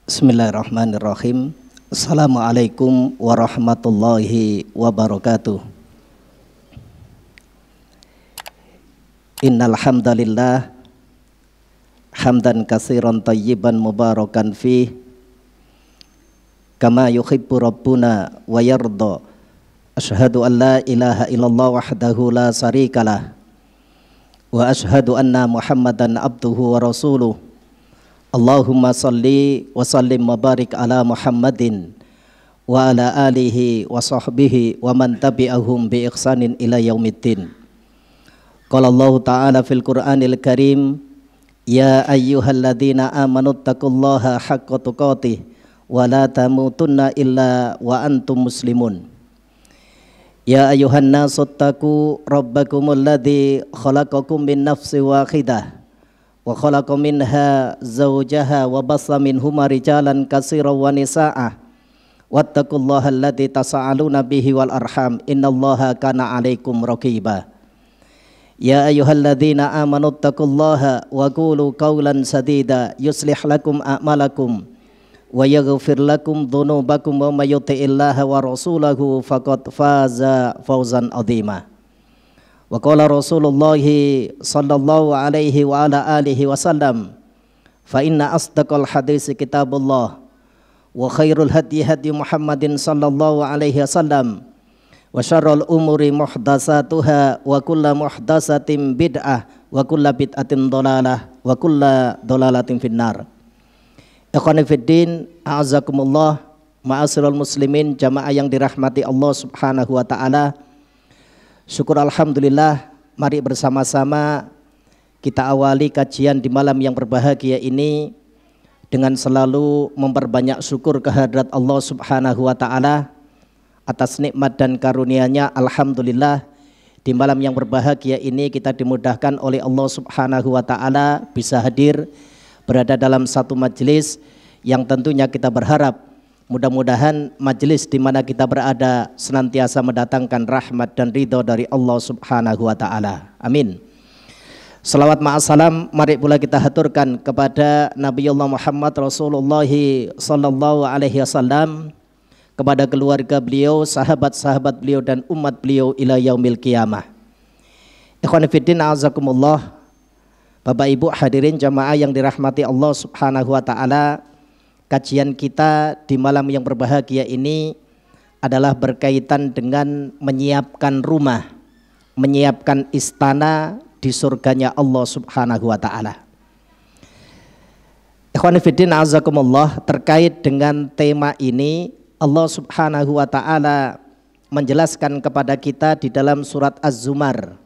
Bismillahirrahmanirrahim. Assalamualaikum warahmatullahi wabarakatuh. Innal hamdalillah hamdan katsiran thayyiban mubarakan fih kama yuhibbu rabbuna wa yarda. Asyhadu an la ilaha illallah wahdahu la syarikalah wa asyhadu anna Muhammadan abduhu wa rasuluh. Allahumma salli wa sallim wa barik ala Muhammadin wa ala alihi wa sahbihi wa man tabi'ahum bi ihsanin ila yaumiddin. Qala Allah ta'ala fil Qur'anil Karim, ya ayyuhalladzina amanu taqullaha haqqa tuqatih wa la tamutunna illa wa antum muslimun. Ya ayyuhan nasu taqu rabbakumul ladzi khalaqakum min nafsin wahidah wa khalaqa minha zawjaha wa bassa minhuma rijalan katsiran wa nisaa'a wattaqullaha alladzi tasaaluna bihi wal arham innallaha kana 'alaikum raqiba. Ya ayyuhalladzina amanu taqullaha wa qulu qawlan sadida yuslih lakum a'malakum wa yaghfir lakum dhunubakum wa may yuti'illaha wa rasulahu faqad faza fawzan 'azima. Wa qala Rasulullah sallallahu alaihi wa ala alihi wasallam, fa inna asdaqal hadits kitabullah wa khairul hadi hadi Muhammadin sallallahu alaihi wasallam wa syarrul umuri muhdatsatuha wa kullu muhdatsatin bid'ah wa kullu bid'atin dhalalah wa kullu dhalalatin finnar. Ikhwani fiddin, a'azakumullah, ma'asyiral muslimin, jamaah yang dirahmati Allah Subhanahu wa taala. Syukur alhamdulillah, mari bersama-sama kita awali kajian di malam yang berbahagia ini dengan selalu memperbanyak syukur kehadrat Allah Subhanahu wa taala atas nikmat dan karunia-Nya. Alhamdulillah, di malam yang berbahagia ini kita dimudahkan oleh Allah Subhanahu wa taala bisa hadir berada dalam satu majelis yang tentunya kita berharap mudah-mudahan majelis di mana kita berada senantiasa mendatangkan rahmat dan ridho dari Allah Subhanahu wa taala. Amin. Salawat ma'assalam mari pula kita haturkan kepada Nabiullah Muhammad Rasulullah sallallahu alaihi wasallam, kepada keluarga beliau, sahabat-sahabat beliau dan umat beliau ila yaumil qiyamah. Ikhwan fillah, a'azakumullah, Bapak Ibu hadirin jamaah yang dirahmati Allah Subhanahu wa taala. Kajian kita di malam yang berbahagia ini adalah berkaitan dengan menyiapkan rumah, menyiapkan istana di surganya Allah Subhanahu wa taala. Ikhwani fiddin azakumullah, terkait dengan tema ini Allah Subhanahu wa taala menjelaskan kepada kita di dalam surat Az-Zumar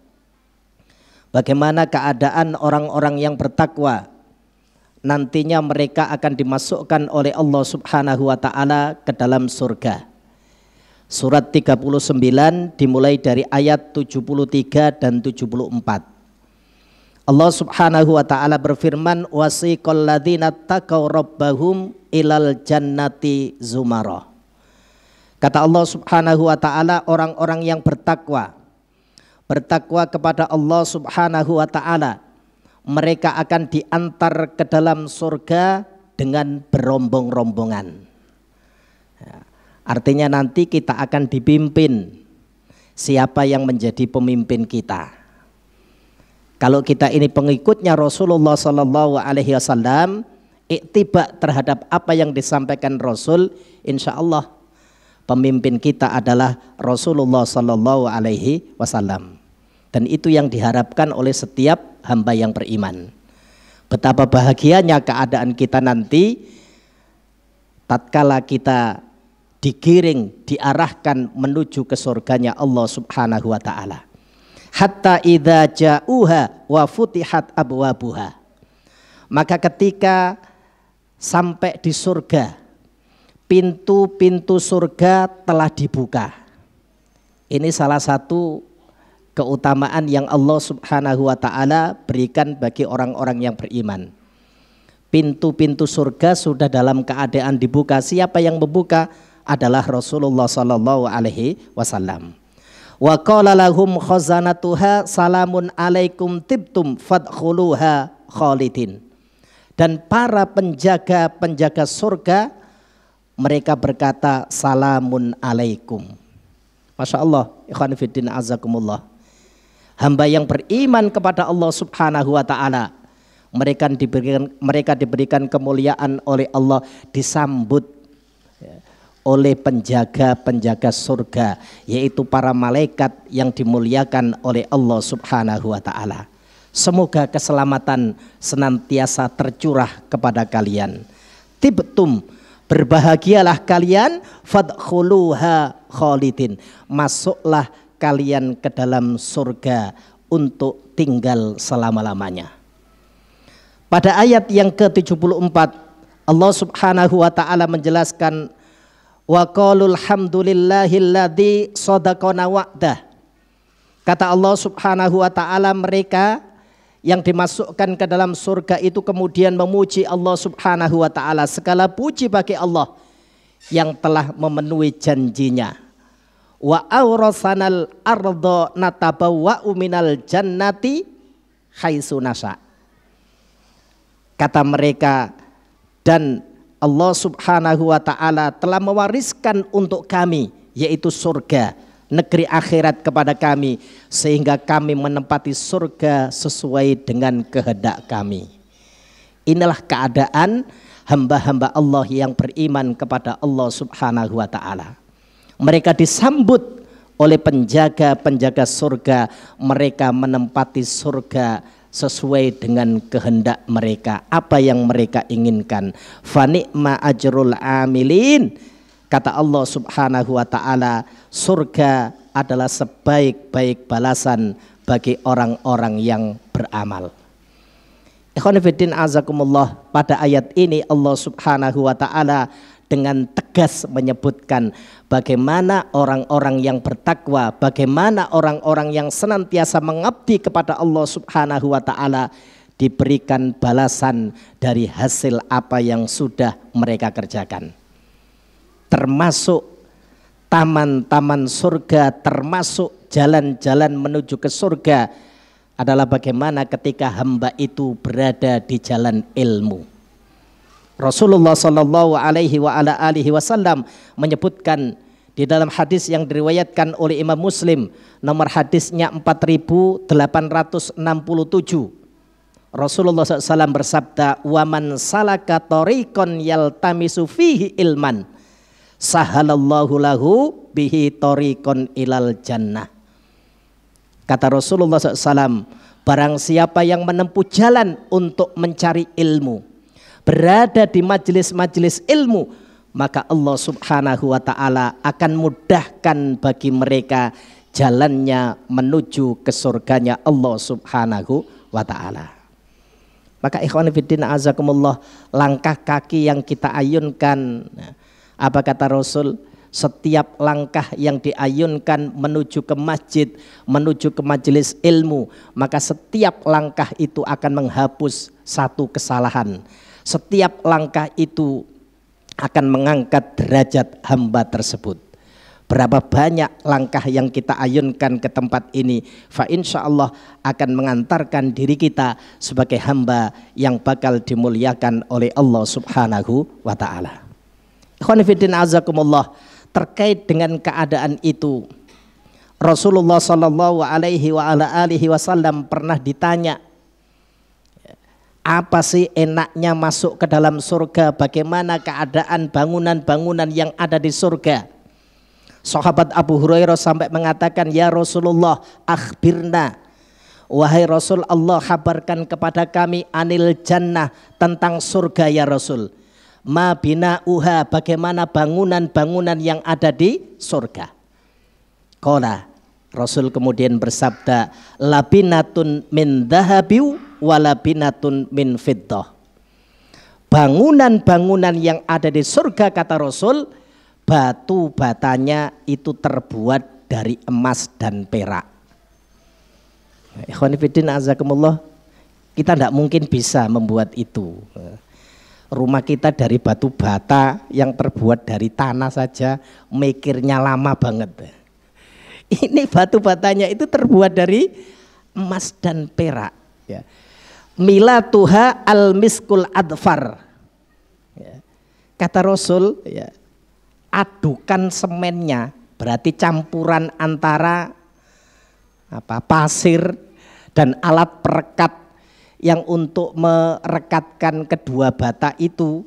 bagaimana keadaan orang-orang yang bertakwa. Nantinya mereka akan dimasukkan oleh Allah Subhanahu wa taala ke dalam surga. Surat 39 dimulai dari ayat 73 dan 74. Allah Subhanahu wa taala berfirman, wasiqal ladzina taqaw rabbahum ilal jannati zumara. Kata Allah Subhanahu wa taala, orang-orang yang bertakwa kepada Allah Subhanahu wa taala, mereka akan diantar ke dalam surga dengan berombong-rombongan. Artinya nanti kita akan dipimpin siapa yang menjadi pemimpin kita. Kalau kita ini pengikutnya Rasulullah sallallahu alaihi wasallam, iktiba terhadap apa yang disampaikan Rasul, insya Allah pemimpin kita adalah Rasulullah sallallahu alaihi wasallam. Dan itu yang diharapkan oleh setiap hamba yang beriman. Betapa bahagianya keadaan kita nanti tatkala kita digiring, diarahkan menuju ke surganya Allah Subhanahu wa taala. Hatta idza ja'uha wa futihat abwabuha. Maka ketika sampai di surga, pintu-pintu surga telah dibuka. Ini salah satu keutamaan yang Allah Subhanahu wa taala berikan bagi orang-orang yang beriman. Pintu-pintu surga sudah dalam keadaan dibuka. Siapa yang membuka adalah Rasulullah sallallahu alaihi wasallam. Wa qala lahum khazanatuha salamun alaikum tibtum fadkhuluha khalidin. Dan para penjaga-penjaga surga mereka berkata salamun alaikum. Masya Allah, ikhwan fiddin azakumullah. Hamba yang beriman kepada Allah subhanahu wa ta'ala, mereka diberikan kemuliaan oleh Allah, disambut oleh penjaga-penjaga surga, yaitu para malaikat yang dimuliakan oleh Allah subhanahu wa ta'ala. Semoga keselamatan senantiasa tercurah kepada kalian. Tibtum, berbahagialah kalian, fadkhuluha khalidin, masuklah kalian ke dalam surga untuk tinggal selama-lamanya. Pada ayat yang ke-74 Allah subhanahu wa ta'ala menjelaskan, wa qalul hamdulillahilladzi shadaqana wa'dah. Kata Allah subhanahu wa ta'ala, mereka yang dimasukkan ke dalam surga itu kemudian memuji Allah subhanahu wa ta'ala. Segala puji bagi Allah yang telah memenuhi janjinya. Wa awrasanal ardo natabawwa'u minal jannati haitsu nasha. Kata mereka, dan Allah subhanahu wa ta'ala telah mewariskan untuk kami, yaitu surga, negeri akhirat kepada kami, sehingga kami menempati surga sesuai dengan kehendak kami. Inilah keadaan hamba-hamba Allah yang beriman kepada Allah subhanahu wa ta'ala. Mereka disambut oleh penjaga-penjaga surga, mereka menempati surga sesuai dengan kehendak mereka, apa yang mereka inginkan. Fa ni'ma ajrul amilin. Kata Allah subhanahu wa ta'ala, surga adalah sebaik-baik balasan bagi orang-orang yang beramal. Ikhwan fillah azakumullah, pada ayat ini Allah subhanahu wa ta'ala dengan tegas menyebutkan bagaimana orang-orang yang bertakwa, bagaimana orang-orang yang senantiasa mengabdi kepada Allah subhanahu wa ta'ala diberikan balasan dari hasil apa yang sudah mereka kerjakan. Termasuk taman-taman surga, termasuk jalan-jalan menuju ke surga adalah bagaimana ketika hamba itu berada di jalan ilmu. Rasulullah Shallallahu Alaihi Wasallam menyebutkan di dalam hadis yang diriwayatkan oleh Imam Muslim, nomor hadisnya 4867. Rasulullah SAW bersabda, "Waman salaka tariqan yaltamisu fihi ilman, sahalallahu lahu bihi tariqan ilal jannah." Kata Rasulullah SAW, barang siapa yang menempuh jalan untuk mencari ilmu, berada di majelis-majelis ilmu, maka Allah subhanahu wa ta'ala akan mudahkan bagi mereka jalannya menuju ke surganya Allah subhanahu wa ta'ala. Maka ikhwan fillah azakumullah, langkah kaki yang kita ayunkan, apa kata Rasul? Setiap langkah yang diayunkan menuju ke masjid, menuju ke majelis ilmu, maka setiap langkah itu akan menghapus satu kesalahan. Setiap langkah itu akan mengangkat derajat hamba tersebut. Berapa banyak langkah yang kita ayunkan ke tempat ini, fa insya Allah akan mengantarkan diri kita sebagai hamba yang bakal dimuliakan oleh Allah subhanahu wa ta'ala. Ikhwan fillah azakumullah, terkait dengan keadaan itu, Rasulullah Shallallahu Alaihi Wasallam pernah ditanya, apa sih enaknya masuk ke dalam surga, bagaimana keadaan bangunan-bangunan yang ada di surga. Sahabat Abu Hurairah sampai mengatakan, ya Rasulullah, akhbirna, wahai Rasul, Allah kabarkan kepada kami anil jannah, tentang surga ya Rasul. Ma bina'uha, bagaimana bangunan-bangunan yang ada di surga. Qala, Rasul kemudian bersabda, labinatun min dhahabiu walabinatun min fiddah. Bangunan-bangunan yang ada di surga, kata Rasul, batu batanya itu terbuat dari emas dan perak. Ikhwan fillah azakumullah, kita tidak mungkin bisa membuat itu. Rumah kita dari batu bata yang terbuat dari tanah saja mikirnya lama banget. Ini batu batanya itu terbuat dari emas dan perak. Ya. milatuha al-miskul adfar. Ya. Kata Rasul, ya, adukan semennya, berarti campuran antara pasir dan alat perekat yang untuk merekatkan kedua bata itu,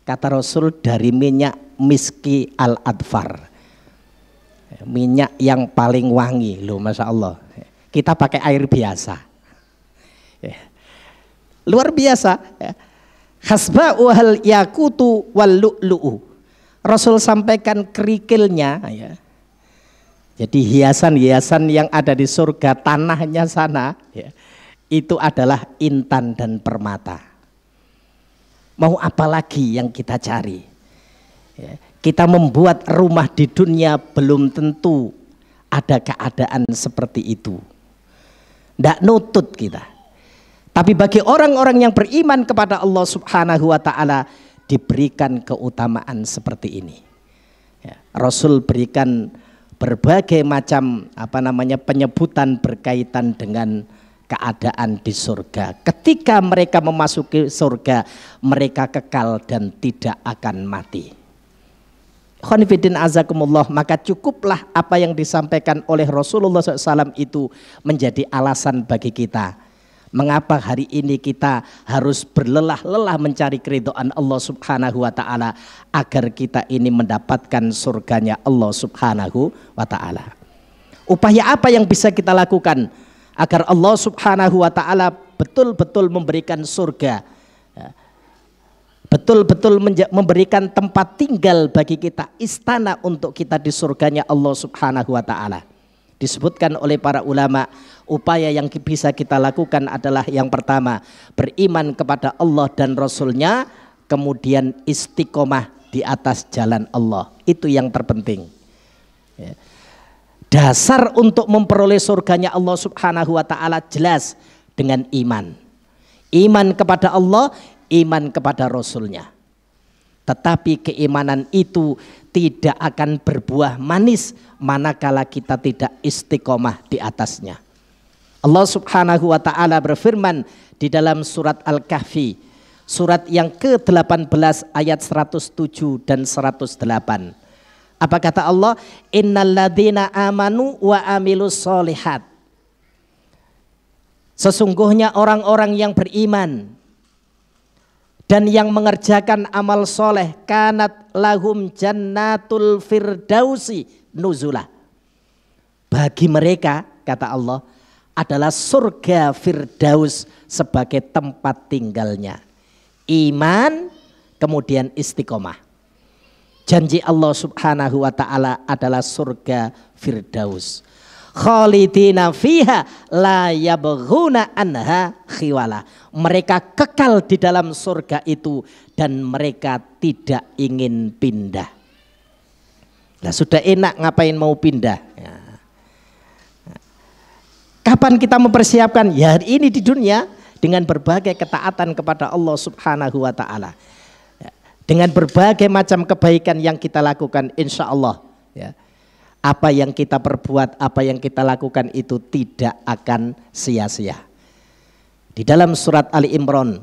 kata Rasul, dari minyak miski al-adfar, minyak yang paling wangi loh, Masya Allah. Kita pakai air biasa, luar biasa. Hasba'u hal yakutu wal lu'lu'u. Rasul sampaikan kerikilnya, ya. Jadi hiasan-hiasan yang ada di surga, tanahnya sana, ya, itu adalah intan dan permata. Mau apa lagi yang kita cari? Ya, kita membuat rumah di dunia belum tentu ada keadaan seperti itu. Tidak nutut kita. Tapi bagi orang-orang yang beriman kepada Allah Subhanahu wa Ta'ala, diberikan keutamaan seperti ini. Ya, Rasul berikan berbagai macam penyebutan berkaitan dengan keadaan di surga. Ketika mereka memasuki surga, mereka kekal dan tidak akan mati. Khonifidin azakumullah, maka cukuplah apa yang disampaikan oleh Rasulullah SAW itu menjadi alasan bagi kita. Mengapa hari ini kita harus berlelah-lelah mencari keridhaan Allah Subhanahu wa Ta'ala agar kita ini mendapatkan surganya Allah Subhanahu wa Ta'ala. Upaya apa yang bisa kita lakukan agar Allah Subhanahu wa Ta'ala betul-betul memberikan surga, betul-betul memberikan tempat tinggal bagi kita, istana untuk kita di surganya Allah Subhanahu wa Ta'ala. Disebutkan oleh para ulama, upaya yang bisa kita lakukan adalah yang pertama, beriman kepada Allah dan Rasulnya, kemudian istiqomah di atas jalan Allah. Itu yang terpenting. Ya. Dasar untuk memperoleh surganya Allah Subhanahu wa Ta'ala jelas dengan iman. Iman kepada Allah, iman kepada Rasulnya. Tetapi keimanan itu tidak akan berbuah manis manakala kita tidak istiqomah di atasnya. Allah Subhanahu wa Ta'ala berfirman di dalam surat Al-Kahfi, surat yang ke-18 ayat 107 dan 108. Apa kata Allah? Innalladzina amanu wa amilus solihat. Sesungguhnya orang-orang yang beriman dan yang mengerjakan amal soleh, kanat lahum jannatul firdausi nuzula. Bagi mereka, kata Allah, adalah surga firdaus sebagai tempat tinggalnya. Iman, kemudian istiqomah. Janji Allah Subhanahu wa Ta'ala adalah surga firdaus. Khalidina fiha la yabghuna anha khiwala. Mereka kekal di dalam surga itu dan mereka tidak ingin pindah. Nah, sudah enak, ngapain mau pindah? Ya. Kapan kita mempersiapkan? Ya hari ini di dunia dengan berbagai ketaatan kepada Allah Subhanahu wa Ta'ala. Ya. Dengan berbagai macam kebaikan yang kita lakukan, insya Allah, ya, apa yang kita perbuat, apa yang kita lakukan itu tidak akan sia-sia. Di dalam surat Ali Imran,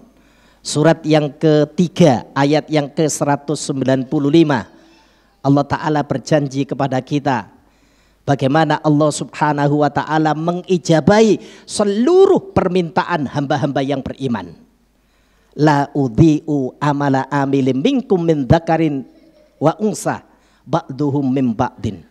surat yang ketiga, ayat yang ke-195, Allah Ta'ala berjanji kepada kita bagaimana Allah Subhanahu wa Ta'ala mengijabahi seluruh permintaan hamba-hamba yang beriman. La udhi'u amala amilin minkum min dzakarin wa unsa ba'duhum min ba'din.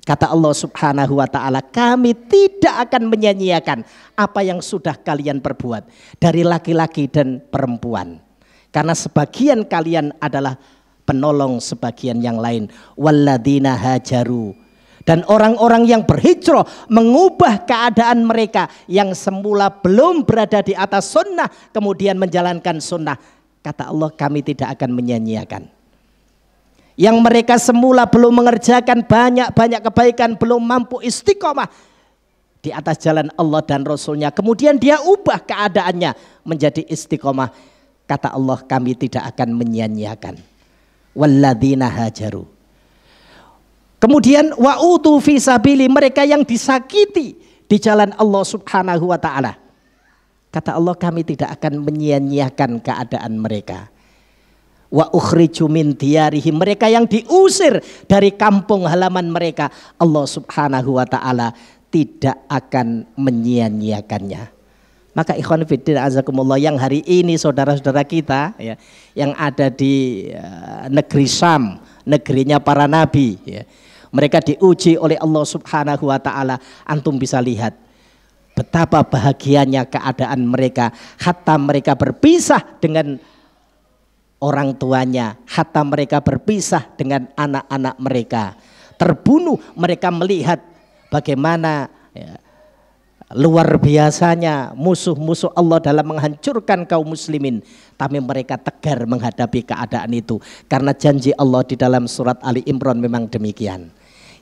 Kata Allah Subhanahu wa Ta'ala, kami tidak akan menyanyiakan apa yang sudah kalian perbuat dari laki-laki dan perempuan, karena sebagian kalian adalah penolong sebagian yang lain. Walladzina hajaru, dan orang-orang yang berhijrah mengubah keadaan mereka yang semula belum berada di atas sunnah kemudian menjalankan sunnah. Kata Allah, kami tidak akan menyanyiakan. Yang mereka semula belum mengerjakan banyak-banyak kebaikan, belum mampu istiqomah di atas jalan Allah dan Rasulnya, kemudian dia ubah keadaannya menjadi istiqomah. Kata Allah, kami tidak akan menyanyiakan. Walladzina hajaru. Kemudian wa'udu fi sabili, mereka yang disakiti di jalan Allah Subhanahu wa Ta'ala. Kata Allah, kami tidak akan menyia-nyiakan keadaan mereka. Wa ukhriju min diyarihim, mereka yang diusir dari kampung halaman mereka, Allah Subhanahu wa taala tidak akan menyia-nyiakannya. Maka ikhwan fillah azakumullah, yang hari ini saudara-saudara kita ya, yang ada di negeri Syam, negerinya para nabi ya, mereka diuji oleh Allah Subhanahu wa taala. Antum bisa lihat betapa bahagianya keadaan mereka, hatta mereka berpisah dengan orang tuanya, hatta mereka berpisah dengan anak-anak mereka, terbunuh. Mereka melihat bagaimana ya, luar biasanya musuh-musuh Allah dalam menghancurkan kaum muslimin, tapi mereka tegar menghadapi keadaan itu karena janji Allah di dalam surat Ali Imran memang demikian.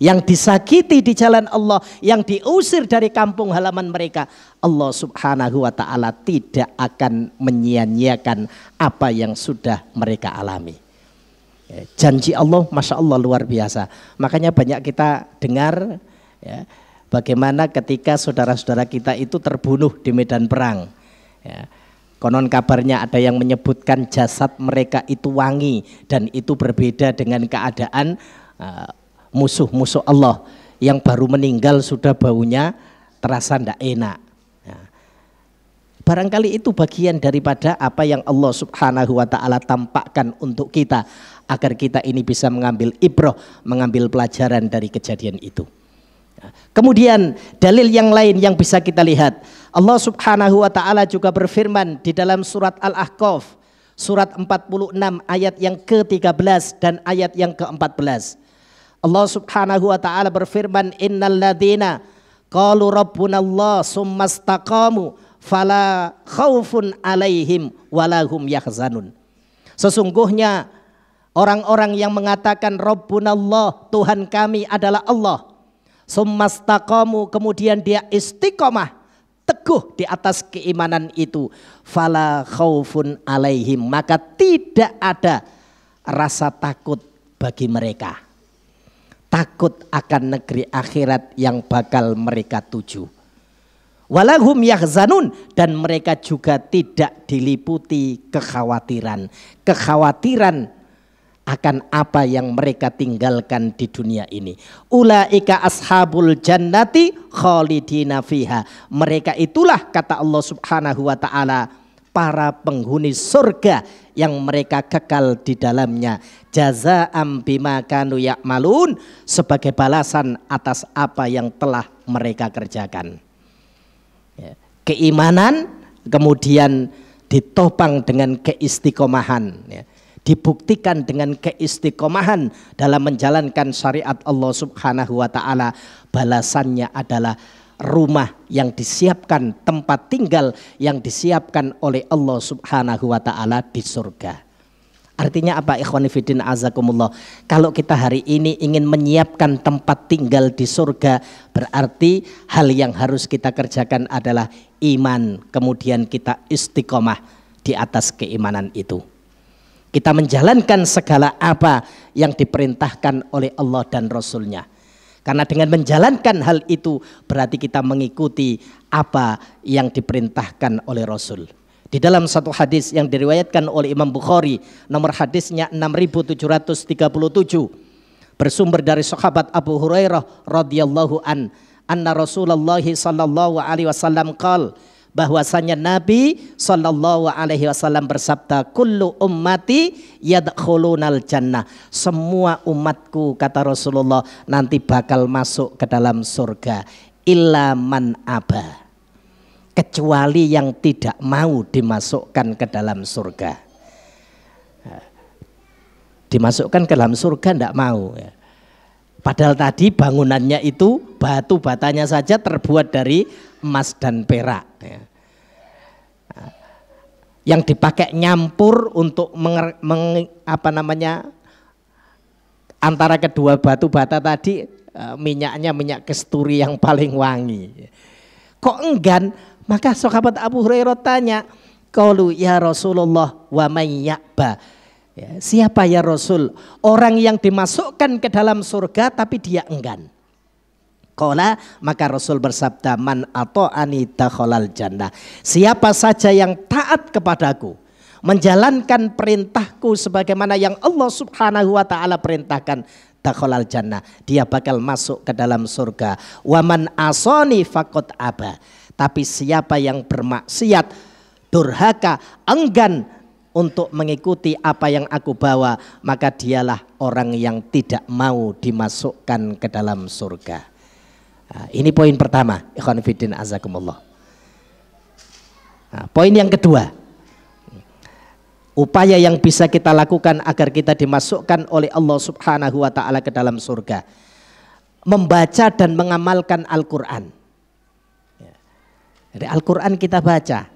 Yang disakiti di jalan Allah, yang diusir dari kampung halaman mereka, Allah Subhanahu wa taala tidak akan menyia-nyiakan apa yang sudah mereka alami. Janji Allah Masya Allah luar biasa. Makanya banyak kita dengar ya, bagaimana ketika saudara-saudara kita itu terbunuh di medan perang ya. Konon kabarnya ada yang menyebutkan jasad mereka itu wangi, dan itu berbeda dengan keadaan musuh-musuh Allah yang baru meninggal sudah baunya terasa tidak enak. Barangkali itu bagian daripada apa yang Allah Subhanahu wa taala tampakkan untuk kita, agar kita ini bisa mengambil ibrah, mengambil pelajaran dari kejadian itu. Kemudian dalil yang lain yang bisa kita lihat, Allah Subhanahu wa taala juga berfirman di dalam surat Al-Ahqaf surat 46 ayat yang ke-13 dan ayat yang ke-14. Allah Subhanahu wa taala berfirman, innal ladzina qalu rabbunallah summastaqamu fala khaufun alaihim walahum yahzanun. Sesungguhnya orang-orang yang mengatakan rabbunallah, Tuhan kami adalah Allah, summastaqamu, kemudian dia istiqomah, teguh di atas keimanan itu, fala khaufun alaihim, maka tidak ada rasa takut bagi mereka. Takut akan negeri akhirat yang bakal mereka tuju. Walahum yahzanun, dan mereka juga tidak diliputi kekhawatiran. Kekhawatiran akan apa yang mereka tinggalkan di dunia ini. Ulaika ashabul jannati khalidina fiha. Mereka itulah, kata Allah Subhanahu wa taala, para penghuni surga yang mereka kekal di dalamnya, jazaa'am bima kanu ya'malun, sebagai balasan atas apa yang telah mereka kerjakan. Keimanan kemudian ditopang dengan keistiqomahan, dibuktikan dengan keistiqomahan dalam menjalankan syariat Allah Subhanahu wa taala. Balasannya adalah rumah yang disiapkan, tempat tinggal yang disiapkan oleh Allah Subhanahu wa taala di surga. Artinya apa, ikhwani fiddin azakumullah? Kalau kita hari ini ingin menyiapkan tempat tinggal di surga, berarti hal yang harus kita kerjakan adalah iman, kemudian kita istiqomah di atas keimanan itu. Kita menjalankan segala apa yang diperintahkan oleh Allah dan Rasul-Nya. Karena dengan menjalankan hal itu berarti kita mengikuti apa yang diperintahkan oleh Rasul. Di dalam satu hadis yang diriwayatkan oleh Imam Bukhari, nomor hadisnya 6737, bersumber dari sahabat Abu Hurairah radhiyallahu anna Rasulullah sallallahu alaihi wasallam qala, bahwasanya Nabi sallallahu alaihi wasallam bersabda, kullu ummati yadkhulunal jannah, semua umatku, kata Rasulullah, nanti bakal masuk ke dalam surga, illa man aba, kecuali yang tidak mau dimasukkan ke dalam surga. Dimasukkan ke dalam surga tidak mau ya. Padahal tadi bangunannya itu batu batanya saja terbuat dari emas dan perak ya. Yang dipakai nyampur untuk antara kedua batu bata tadi, minyaknya minyak kasturi yang paling wangi. Kok enggan? Maka sahabat Abu Hurairah tanya, qalu ya Rasulullah wa may ya'ba, ya, siapa ya Rasul orang yang dimasukkan ke dalam surga tapi dia enggan? Qala, maka Rasul bersabda, man ata'ani dakhalal jannah. Siapa saja yang taat kepadaku, menjalankan perintahku sebagaimana yang Allah Subhanahu wa taala perintahkan, dakhalal jannah, dia bakal masuk ke dalam surga. Wa man asani faqad aba. Tapi siapa yang bermaksiat, durhaka, enggan untuk mengikuti apa yang aku bawa, maka dialah orang yang tidak mau dimasukkan ke dalam surga. Nah, ini poin pertama, ikhwan fillah azakumullah. Nah, poin yang kedua, upaya yang bisa kita lakukan agar kita dimasukkan oleh Allah Subhanahu wa taala ke dalam surga, membaca dan mengamalkan Al-Qur'an. Jadi Al-Qur'an kita baca,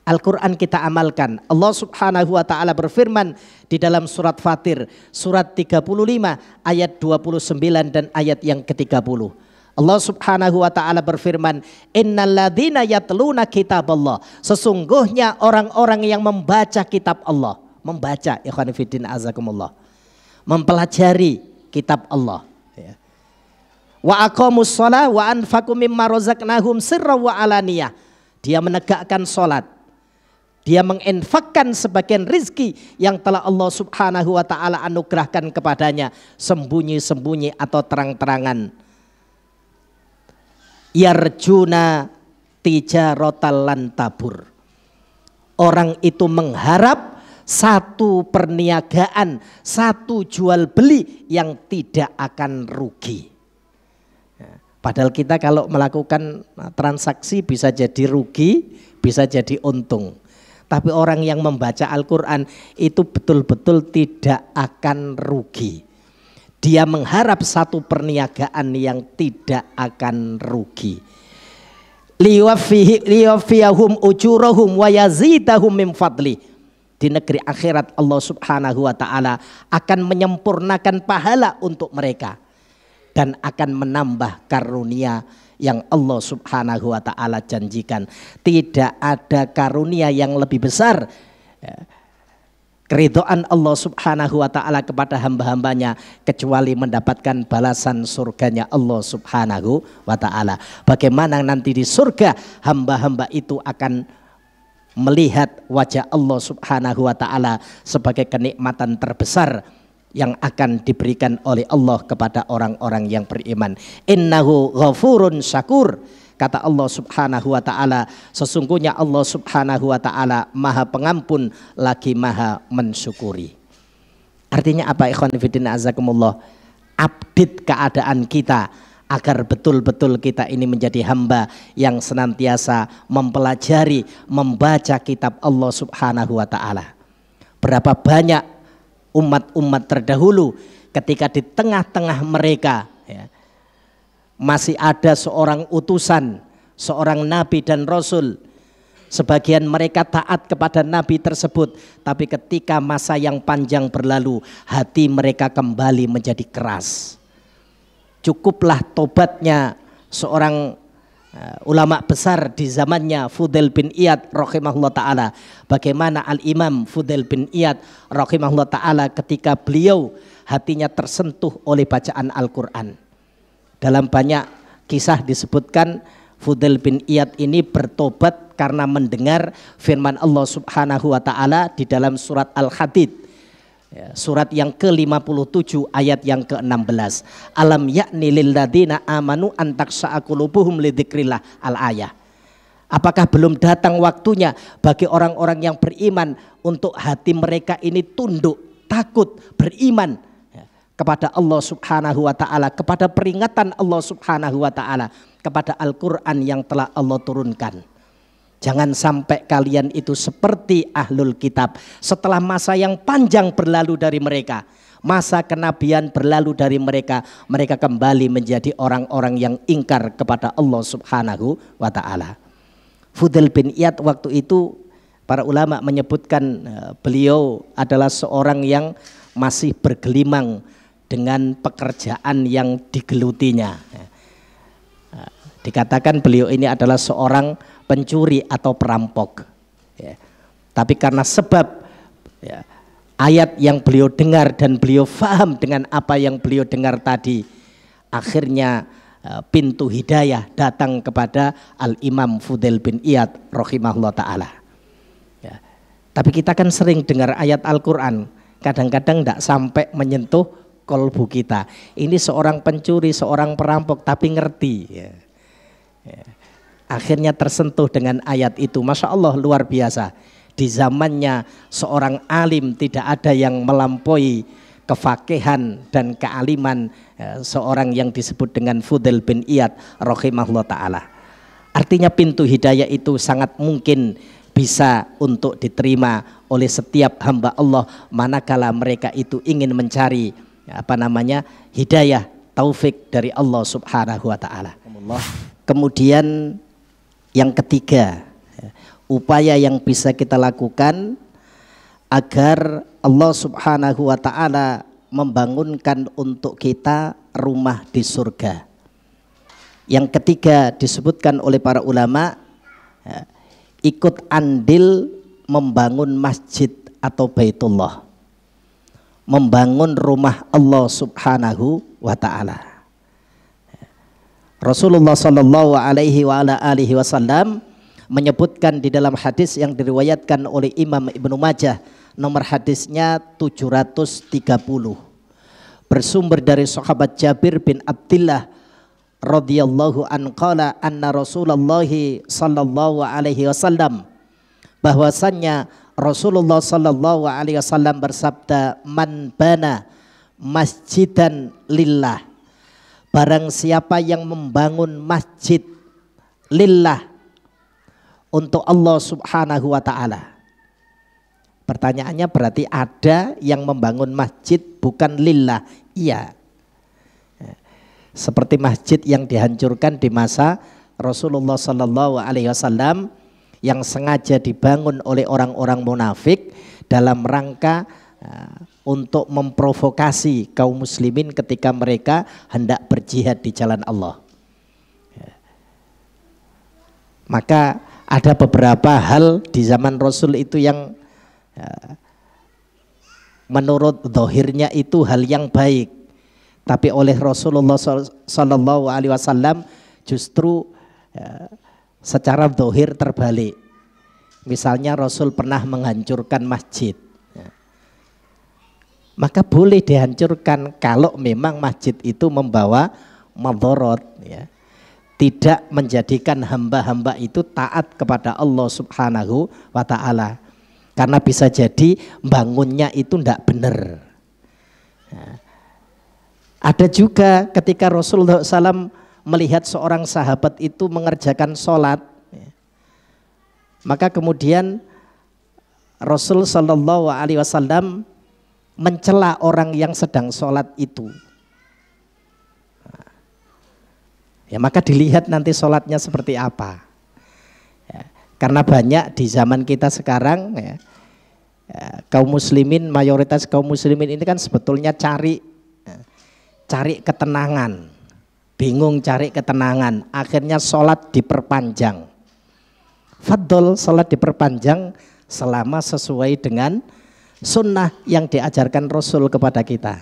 Al-Quran kita amalkan. Allah Subhanahu wa ta'ala berfirman di dalam surat Fatir, surat 35 ayat 29 dan ayat yang ke-30. Allah Subhanahu wa ta'ala berfirman, innalladzina yatluna kitaballah, sesungguhnya orang-orang yang membaca kitab Allah, membaca, ikhwan fillah azakumullah, mempelajari kitab Allah, ya. Wa aqamus shalah wa anfaqu mimma razaqnahum sirran wa alaniyah, dia menegakkan salat, dia menginfakkan sebagian rizki yang telah Allah Subhanahu wa ta'ala anugerahkan kepadanya, sembunyi-sembunyi atau terang-terangan. Yarjuna tijaratal lan tabur, orang itu mengharap satu perniagaan, satu jual beli yang tidak akan rugi. Padahal kita kalau melakukan transaksi bisa jadi rugi, bisa jadi untung. Tapi orang yang membaca Al-Quran itu betul-betul tidak akan rugi. Dia mengharap satu perniagaan yang tidak akan rugi. Liyawfiyahum ujurahum wa yazidahum min fadli. Di negeri akhirat Allah Subhanahu wa ta'ala akan menyempurnakan pahala untuk mereka dan akan menambah karunia yang Allah Subhanahu wa ta'ala janjikan. Tidak ada karunia yang lebih besar, keridhaan Allah Subhanahu wa ta'ala kepada hamba-hambanya, kecuali mendapatkan balasan surganya Allah Subhanahu wa ta'ala. Bagaimana nanti di surga hamba-hamba itu akan melihat wajah Allah Subhanahu wa ta'ala sebagai kenikmatan terbesar yang akan diberikan oleh Allah kepada orang-orang yang beriman. Innahu ghafurun syakur, kata Allah Subhanahu wa ta'ala, sesungguhnya Allah Subhanahu wa ta'ala maha pengampun lagi maha mensyukuri. Artinya apa, ikhwan fillah azakumullah? Update keadaan kita agar betul-betul kita ini menjadi hamba yang senantiasa mempelajari, membaca kitab Allah Subhanahu wa ta'ala. Berapa banyak umat-umat terdahulu ketika di tengah-tengah mereka, ya, masih ada seorang utusan, seorang nabi dan rasul. Sebagian mereka taat kepada nabi tersebut, tapi ketika masa yang panjang berlalu, hati mereka kembali menjadi keras. Cukuplah tobatnya seorang ulama besar di zamannya, Fudail bin Iyad rahimahullah ta'ala. Bagaimana Al-Imam Fudail bin Iyad rahimahullah ta'ala ketika beliau hatinya tersentuh oleh bacaan Al-Quran. Dalam banyak kisah disebutkan Fudail bin Iyad ini bertobat karena mendengar firman Allah Subhanahu wa ta'ala di dalam surat Al-Hadid, surat yang ke-57 ayat yang ke-16. Alam ya'ni lilladzina amanu an taksha'a qulubuhum lidzikrillah, al-ayah. Apakah belum datang waktunya bagi orang-orang yang beriman untuk hati mereka ini tunduk, takut, beriman kepada Allah Subhanahu wa ta'ala, kepada peringatan Allah Subhanahu wa ta'ala, kepada Al-Quran yang telah Allah turunkan. Jangan sampai kalian itu seperti ahlul kitab, setelah masa yang panjang berlalu dari mereka, masa kenabian berlalu dari mereka, mereka kembali menjadi orang-orang yang ingkar kepada Allah Subhanahu wa ta'ala. Fudail bin Iyad waktu itu, para ulama menyebutkan beliau adalah seorang yang masih bergelimang dengan pekerjaan yang digelutinya. Dikatakan beliau ini adalah seorang pencuri atau perampok, ya. Tapi karena sebab, ya, ayat yang beliau dengar dan beliau faham dengan apa yang beliau dengar tadi, akhirnya pintu hidayah datang kepada Al-Imam Fudail bin Iyad rahimahullah ta'ala. Ya. Tapi kita kan sering dengar ayat Al-Quran, kadang-kadang tidak sampai menyentuh kolbu kita. Ini seorang pencuri, seorang perampok tapi ngerti. Ya. Ya. Akhirnya tersentuh dengan ayat itu. Masya Allah, luar biasa. Di zamannya seorang alim tidak ada yang melampaui kefakihan dan kealiman seorang yang disebut dengan Fudail bin Iyad rahimahullah ta'ala. Artinya pintu hidayah itu sangat mungkin bisa untuk diterima oleh setiap hamba Allah manakala mereka itu ingin mencari hidayah taufik dari Allah subhanahu wa ta'ala. Kemudian yang ketiga, upaya yang bisa kita lakukan agar Allah subhanahu wa ta'ala membangunkan untuk kita rumah di surga. Yang ketiga disebutkan oleh para ulama, ikut andil membangun masjid atau Baitullah, membangun rumah Allah subhanahu wa ta'ala. Rasulullah sallallahu alaihi wasallam menyebutkan di dalam hadis yang diriwayatkan oleh Imam Ibnu Majah, nomor hadisnya 730, bersumber dari sahabat Jabir bin Abdullah radhiyallahu an qala anna Rasulullah sallallahu alaihi wasallam, bahwasannya Rasulullah sallallahu alaihi wasallam bersabda, man bana masjidan lillah, barang siapa yang membangun masjid lillah untuk Allah subhanahu wa ta'ala. Pertanyaannya berarti ada yang membangun masjid bukan lillah? Iya. Seperti masjid yang dihancurkan di masa Rasulullah sallallahu alaihi wasallam yang sengaja dibangun oleh orang-orang munafik dalam rangka untuk memprovokasi kaum muslimin ketika mereka hendak berjihad di jalan Allah. Maka ada beberapa hal di zaman Rasul itu yang menurut zahirnya itu hal yang baik, tapi oleh Rasulullah sallallahu alaihi wasallam justru secara zahir terbalik. Misalnya Rasul pernah menghancurkan masjid, maka boleh dihancurkan kalau memang masjid itu membawa madharat, ya. Tidak menjadikan hamba-hamba itu taat kepada Allah subhanahu wa ta'ala, karena bisa jadi bangunnya itu tidak benar. Ada juga ketika Rasulullah SAW melihat seorang sahabat itu mengerjakan sholat, maka kemudian Rasul Sallallahu Alaihi Wasallam mencela orang yang sedang sholat itu. Ya, maka dilihat nanti sholatnya seperti apa. Ya, karena banyak di zaman kita sekarang, kaum muslimin, mayoritas kaum muslimin ini kan sebetulnya cari ketenangan, bingung cari ketenangan, akhirnya sholat diperpanjang. Fadol, sholat diperpanjang selama sesuai dengan sunnah yang diajarkan Rasul kepada kita.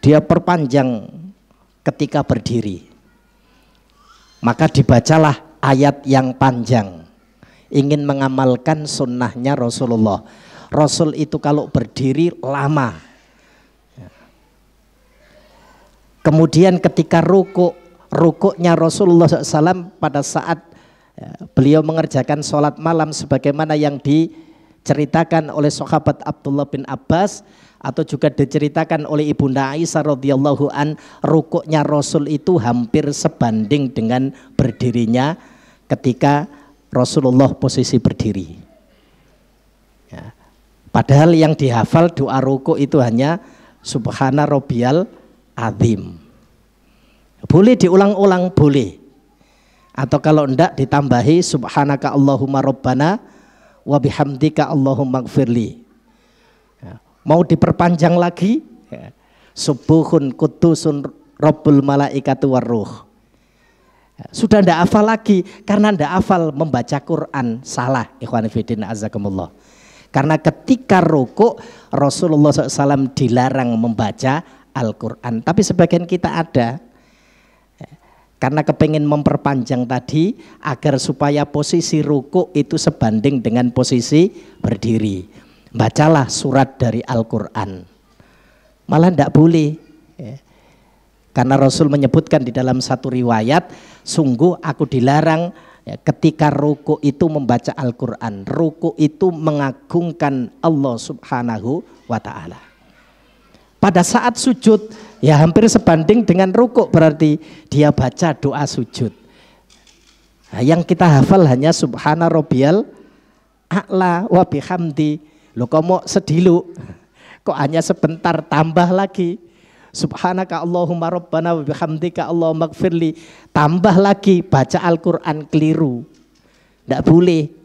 Dia perpanjang ketika berdiri, maka dibacalah ayat yang panjang, ingin mengamalkan sunnahnya Rasulullah. Rasul itu kalau berdiri lama. Kemudian ketika rukuknya Rasulullah SAW pada saat beliau mengerjakan sholat malam sebagaimana yang diceritakan oleh sahabat Abdullah bin Abbas, atau juga diceritakan oleh Ibunda Aisyah radhiyallahu an, rukuknya Rasul itu hampir sebanding dengan berdirinya ketika Rasulullah posisi berdiri. Ya. Padahal yang dihafal doa rukuk itu hanya Subhana Rabbiyal Azim. Boleh diulang-ulang, boleh. Atau kalau enggak ditambahi Subhanaka Allahumma Rabbana wa bihamdika Allahumma gfirli. Mau diperpanjang lagi, Subuhun Kudusun Rabbul Malaikatu Warruh. Sudah ndak hafal lagi, karena ndak hafal membaca Quran, salah. Ikhwan fillah azakumullah. Karena ketika rukuk Rasulullah SAW dilarang membaca Al-Quran, tapi sebagian kita ada Karena kepengen memperpanjang tadi agar supaya posisi ruku itu sebanding dengan posisi berdiri. Bacalah surat dari Al-Quran. Malah tidak boleh. Karena Rasul menyebutkan di dalam satu riwayat, sungguh aku dilarang ketika ruku itu membaca Al-Quran. Ruku itu mengagungkan Allah Subhanahu wa ta'ala. Pada saat sujud ya hampir sebanding dengan rukuk, berarti dia baca doa sujud. Nah, yang kita hafal hanya subhana rabbiyal a'la wa bihamdi. Loh kok mau sedih kok hanya sebentar, tambah lagi subhanaka Allahumma rabbana wa bihamdika Allahumma gfirli, tambah lagi baca Al-Quran keliru. Tidak boleh.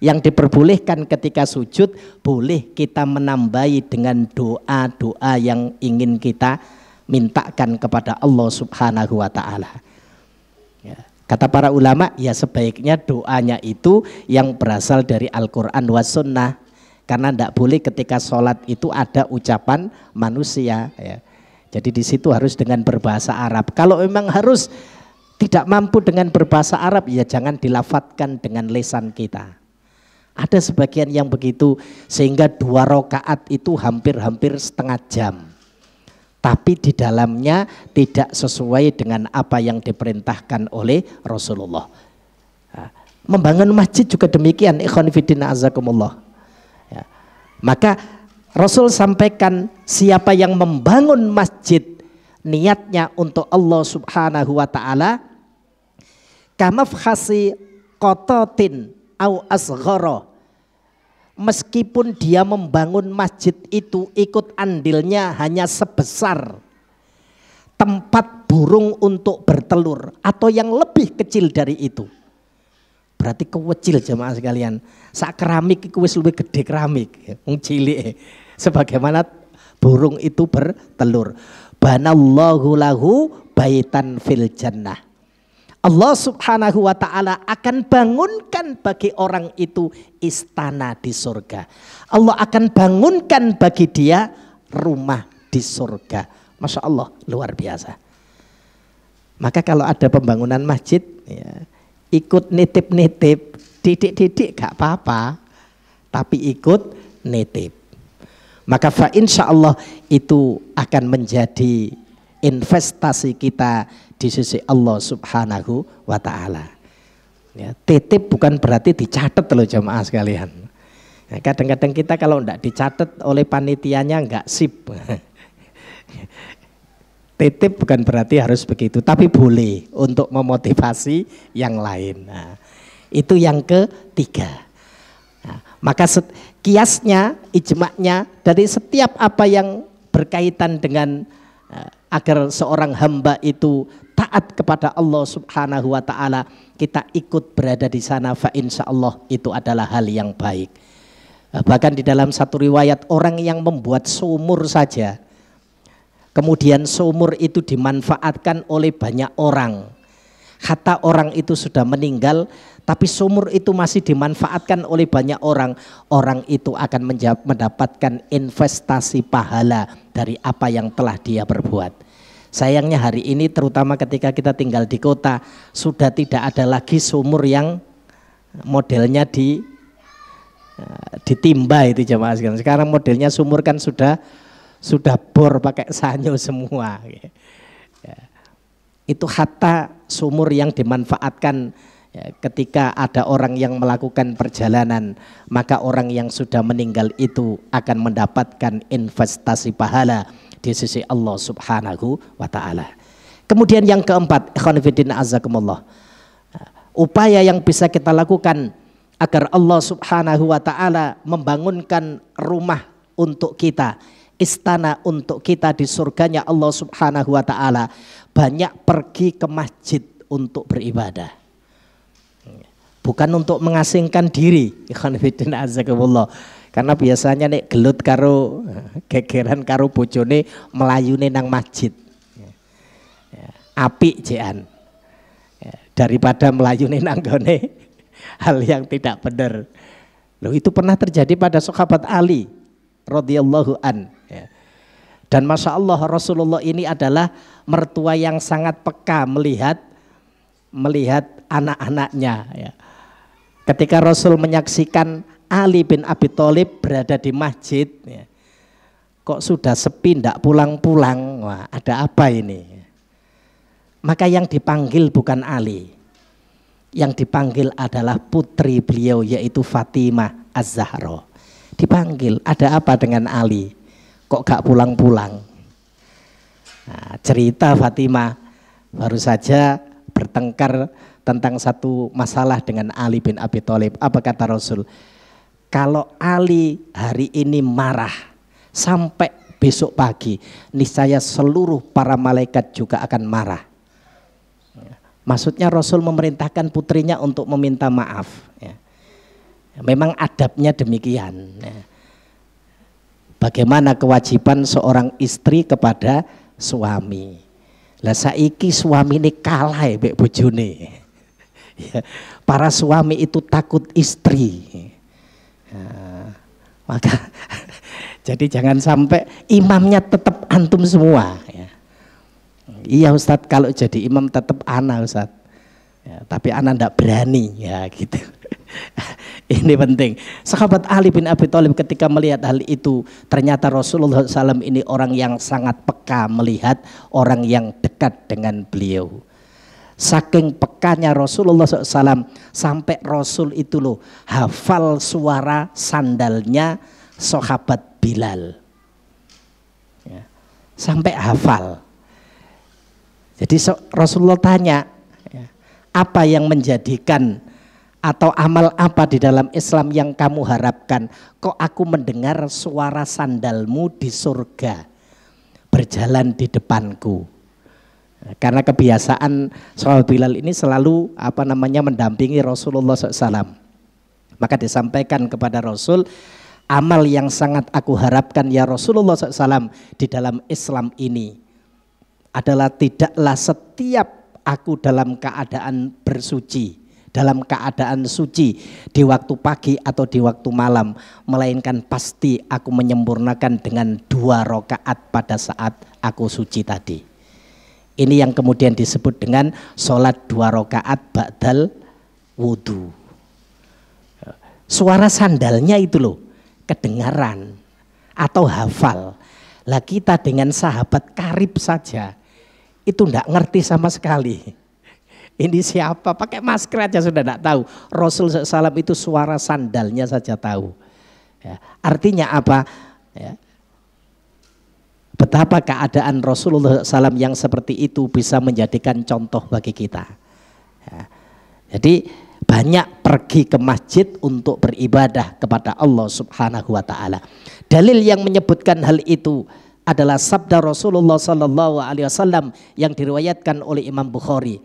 Yang diperbolehkan ketika sujud, boleh kita menambahi dengan doa-doa yang ingin kita mintakan kepada Allah Subhanahu wa ta'ala. Kata para ulama, ya sebaiknya doanya itu yang berasal dari Al-Quran wa sunnah. Karena tidak boleh ketika sholat itu ada ucapan manusia. Jadi di situ harus dengan berbahasa Arab. Kalau memang harus tidak mampu dengan berbahasa Arab, ya jangan dilafatkan dengan lisan kita. Ada sebagian yang begitu, sehingga 2 rakaat itu hampir-hampir setengah jam. Tapi di dalamnya tidak sesuai dengan apa yang diperintahkan oleh Rasulullah. Membangun masjid juga demikian, ikhwan fillah azakumullah. Maka Rasul sampaikan, siapa yang membangun masjid niatnya untuk Allah Subhanahu wa ta'ala, kamafkhasi qototin au asghara, meskipun dia membangun masjid itu ikut andilnya hanya sebesar tempat burung untuk bertelur atau yang lebih kecil dari itu, berarti kecil jemaah sekalian. Sak keramik itu wis luwih gede keramik, cilik sebagaimana burung itu bertelur. Banallahu lahu baitan fil jannah. Allah Subhanahu wa ta'ala akan bangunkan bagi orang itu istana di surga. Allah akan bangunkan bagi dia rumah di surga. Masya Allah, luar biasa. Maka kalau ada pembangunan masjid, ya, ikut nitip-nitip, didik-didik gak apa-apa, tapi ikut nitip. Maka fa insya Allah itu akan menjadi investasi kita di sisi Allah Subhanahu wa ta'ala. Ya, titip bukan berarti dicatat loh jemaah sekalian. Nah, kadang-kadang kita kalau enggak dicatat oleh panitianya enggak sip. Titip bukan berarti harus begitu, tapi boleh untuk memotivasi yang lain. Nah, itu yang ketiga. Nah, maka kiasnya, ijma'nya dari setiap apa yang berkaitan dengan agar seorang hamba itu taat kepada Allah Subhanahu wa ta'ala, kita ikut berada di sana, fa insyaallah itu adalah hal yang baik. Bahkan di dalam satu riwayat, orang yang membuat sumur saja, kemudian sumur itu dimanfaatkan oleh banyak orang, kata orang itu sudah meninggal, tapi sumur itu masih dimanfaatkan oleh banyak orang, orang itu akan mendapatkan investasi pahala dari apa yang telah dia berbuat. Sayangnya hari ini terutama ketika kita tinggal di kota, sudah tidak ada lagi sumur yang modelnya ditimba itu jemaah sekalian. Sekarang modelnya sumur kan sudah bor pakai sanyo semua. Itu hatta sumur yang dimanfaatkan ketika ada orang yang melakukan perjalanan, maka orang yang sudah meninggal itu akan mendapatkan investasi pahala di sisi Allah Subhanahu wa ta'ala. Kemudian yang keempat, ikhwan fillah azakumullah, upaya yang bisa kita lakukan agar Allah Subhanahu wa ta'ala membangunkan rumah untuk kita, istana untuk kita di surganya Allah Subhanahu wa ta'ala, banyak pergi ke masjid untuk beribadah. Bukan untuk mengasingkan diri, ikhwan fillah azakumullah. Karena biasanya nek gelut karo gegeran karo bojone melayune nang masjid. Apik jean. Daripada melayune nang gone hal yang tidak benar. Loh, itu pernah terjadi pada sahabat Ali radhiyallahu an. Dan Masya Allah Rasulullah ini adalah mertua yang sangat peka melihat anak-anaknya ya. Ketika Rasul menyaksikan Ali bin Abi Thalib berada di masjid ya, kok sudah sepi ndak pulang-pulang, wah ada apa ini? Maka yang dipanggil bukan Ali, yang dipanggil adalah putri beliau yaitu Fatimah Az-Zahra. Dipanggil, ada apa dengan Ali? Kok gak pulang-pulang? Nah, cerita Fatimah baru saja bertengkar tentang satu masalah dengan Ali bin Abi Thalib. Apa kata Rasul? Kalau Ali hari ini marah sampai besok pagi, niscaya seluruh para malaikat juga akan marah. Maksudnya Rasul memerintahkan putrinya untuk meminta maaf. Ya. Memang adabnya demikian. Ya. Bagaimana kewajiban seorang istri kepada suami. Lah saiki suami ini kalah mbek bojone. Ya. Para suami itu takut istri. Nah, maka jadi jangan sampai imamnya tetap antum semua ya. Iya Ustadz, kalau jadi imam tetap ana Ustadz ya, tapi ana ndak berani ya gitu. Ini penting. Sahabat Ali bin Abi Thalib ketika melihat hal itu, ternyata Rasulullah SAW ini orang yang sangat peka melihat orang yang dekat dengan beliau. Saking pekanya Rasulullah SAW sampai Rasul itu loh hafal suara sandalnya sahabat Bilal ya, sampai hafal. Jadi Rasulullah tanya ya, apa yang menjadikan atau amal apa di dalam Islam yang kamu harapkan? Kok aku mendengar suara sandalmu di surga berjalan di depanku? Karena kebiasaan sahabat Bilal ini selalu mendampingi Rasulullah SAW. Maka disampaikan kepada Rasul, amal yang sangat aku harapkan ya Rasulullah SAW di dalam Islam ini adalah tidaklah setiap aku dalam keadaan bersuci, dalam keadaan suci di waktu pagi atau di waktu malam, melainkan pasti aku menyempurnakan dengan 2 rakaat pada saat aku suci tadi. Ini yang kemudian disebut dengan sholat 2 rakaat ba'dal wudhu. Suara sandalnya itu loh kedengaran atau hafal. Lah kita dengan sahabat karib saja itu enggak ngerti sama sekali. Ini siapa? Pakai masker aja sudah enggak tahu. Rasul SAW itu suara sandalnya saja tahu. Ya, artinya apa? Ya, betapa keadaan Rasulullah SAW yang seperti itu bisa menjadikan contoh bagi kita. Ya, jadi banyak pergi ke masjid untuk beribadah kepada Allah Subhanahu wa taala. Dalil yang menyebutkan hal itu adalah sabda Rasulullah sallallahu alaihi wasallam yang diriwayatkan oleh Imam Bukhari.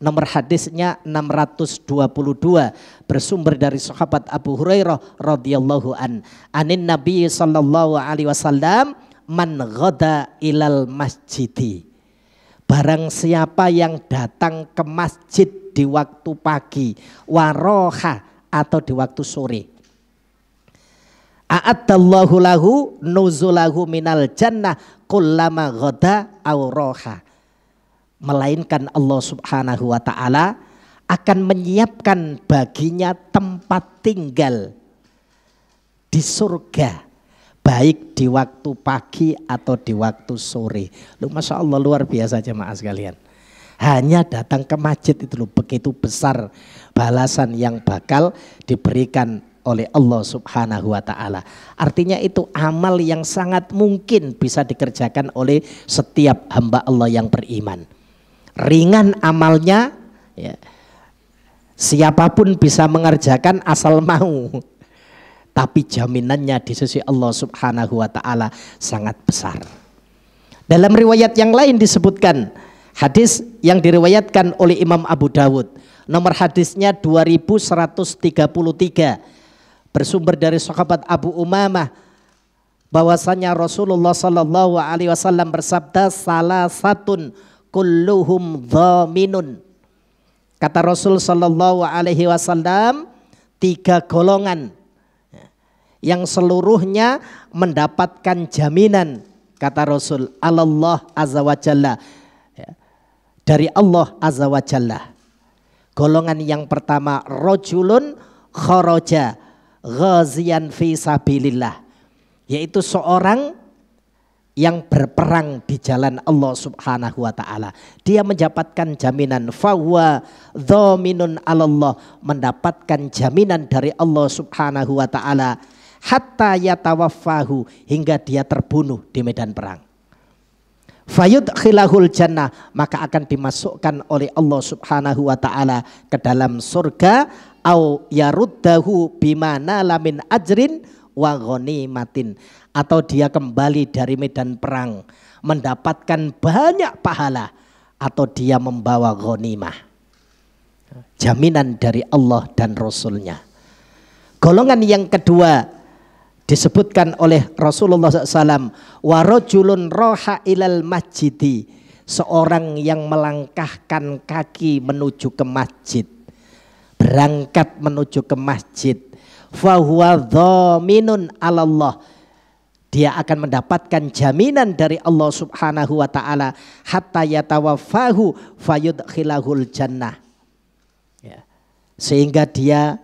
Nomor hadisnya 622, bersumber dari sahabat Abu Hurairah radhiyallahu anin Nabi sallallahu alaihi wasallam, man ghada ilal masjidi. Barang siapa yang datang ke masjid di waktu pagi, waroha atau di waktu sore, a'addallahu lahu nuzulahu minal jannah kullama ghada aw roha. Melainkan Allah Subhanahu wa taala akan menyiapkan baginya tempat tinggal di surga, baik di waktu pagi atau di waktu sore. Lu Masya Allah, luar biasa jemaah sekalian. Hanya datang ke masjid itu loh, begitu besar balasan yang bakal diberikan oleh Allah Subhanahu wa taala. Artinya itu amal yang sangat mungkin bisa dikerjakan oleh setiap hamba Allah yang beriman. Ringan amalnya ya, siapapun bisa mengerjakan asal mau. Tapi jaminannya di sisi Allah Subhanahu wa taala sangat besar. Dalam riwayat yang lain disebutkan, hadis yang diriwayatkan oleh Imam Abu Dawud, nomor hadisnya 2133, bersumber dari sahabat Abu Umamah bahwasanya Rasulullah sallallahu alaihi wasallam bersabda, salasatun kulluhum dhaminun. Kata Rasul sallallahu alaihi wasallam, 3 golongan yang seluruhnya mendapatkan jaminan Kata Rasul, Allah azza wa jalla, ya, dari Allah azza wa jalla. Golongan yang pertama, rajulun kharaja ghaziyan fi sabilillah, yaitu seorang yang berperang di jalan Allah subhanahu wa ta'ala. Dia mendapatkan jaminan, fahuwa dhaminun alallah, mendapatkan jaminan dari Allah subhanahu wa ta'ala, hatta yatawaffahu, hingga dia terbunuh di medan perang. Fayudkhilahul jannah, maka akan dimasukkan oleh Allah subhanahu wa ta'ala ke dalam surga, au yaruddahu bimana lamin ajrin wa ghanimatin, atau dia kembali dari medan perang mendapatkan banyak pahala, atau dia membawa ghanimah. Jaminan dari Allah dan Rasulnya. Golongan yang kedua disebutkan oleh Rasulullah SAW, warajulun roha ilal masjidi, seorang yang melangkahkan kaki menuju ke masjid, berangkat menuju ke masjid, fahuwa dhaminun alallah, dia akan mendapatkan jaminan dari Allah subhanahu wa ta'ala, hatta yatawaffahu fayudkhilahul jannah, ya, sehingga dia